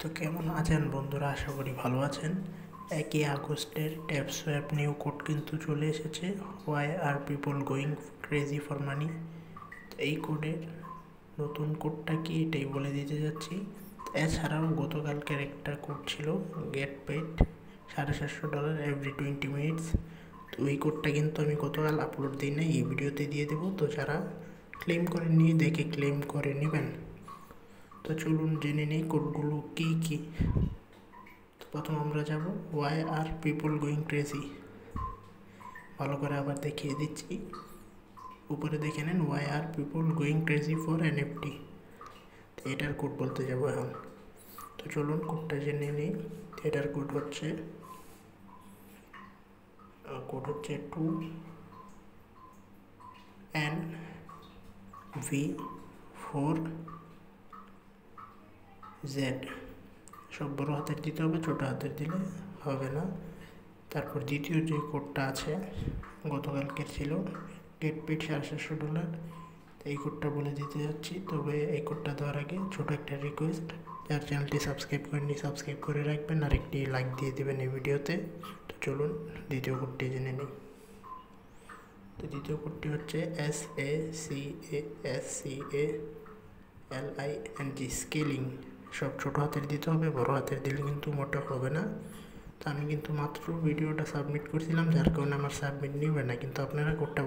তো কেমন আছেন বন্ধুরা? আশা করি ভালো আছেন। 1 আগস্টের ট্যাপ সোয়াপ নিউ কোড কিন্তু চলে এসেছে, why are people going crazy for money. তো এই কোডের নতুন কোডটা কি এটাই বলে দিতে যাচ্ছি। এছাড়াও গতকালকের একটা কোড ছিল গেট পেড $750 এভরি 20 মিনিটস। তো ওই কোডটা কিন্তু আমি গতকাল আপলোড দিই না, এই ভিডিওতে দিয়ে দেবো। তো যারা ক্লেম করে নিয়ে দেখে ক্লেম করে নেবেন। তো চলুন জেনে নিই কোডগুলো কী কী। তো প্রথম আমরা যাব why are people going crazy. ভালো করে আবার দেখিয়ে দিচ্ছি, উপরে দেখে নেন why are people going crazy for NFT. তো এটার কোড বলতে যাবো এখন। তো চলুন কোডটা জেনে নিই। এটার কোড হচ্ছে 2NV4Z। সব বড় হাতের দিতে হবে, ছোটো হাতের দিলে হবে না। তারপর দ্বিতীয় যে কোডটা আছে গতকালকের ছিল গেট পেড $750, এই কোডটা বলে দিতে যাচ্ছি। তবে এই কোডটা দেওয়ার আগে ছোটো একটা রিকোয়েস্ট, যার চ্যানেলটি সাবস্ক্রাইব করেননি সাবস্ক্রাইব করে রাখবেন আর একটি লাইক দিয়ে দেবেন এই ভিডিওতে। তো চলুন দ্বিতীয় কোডটি জেনে নিই। তো দ্বিতীয় কোডটি হচ্ছে SACASCALING, স্কেলিং। সব ছোটো হাতের দিতে হবে, বড় হাতের দিলে কিন্তু মোটা হবে না। তো আমি কিন্তু মাত্র ভিডিওটা সাবমিট করছিলাম, যার কারণে আমার সাবমিট নেবে না, কিন্তু আপনারা কোডটা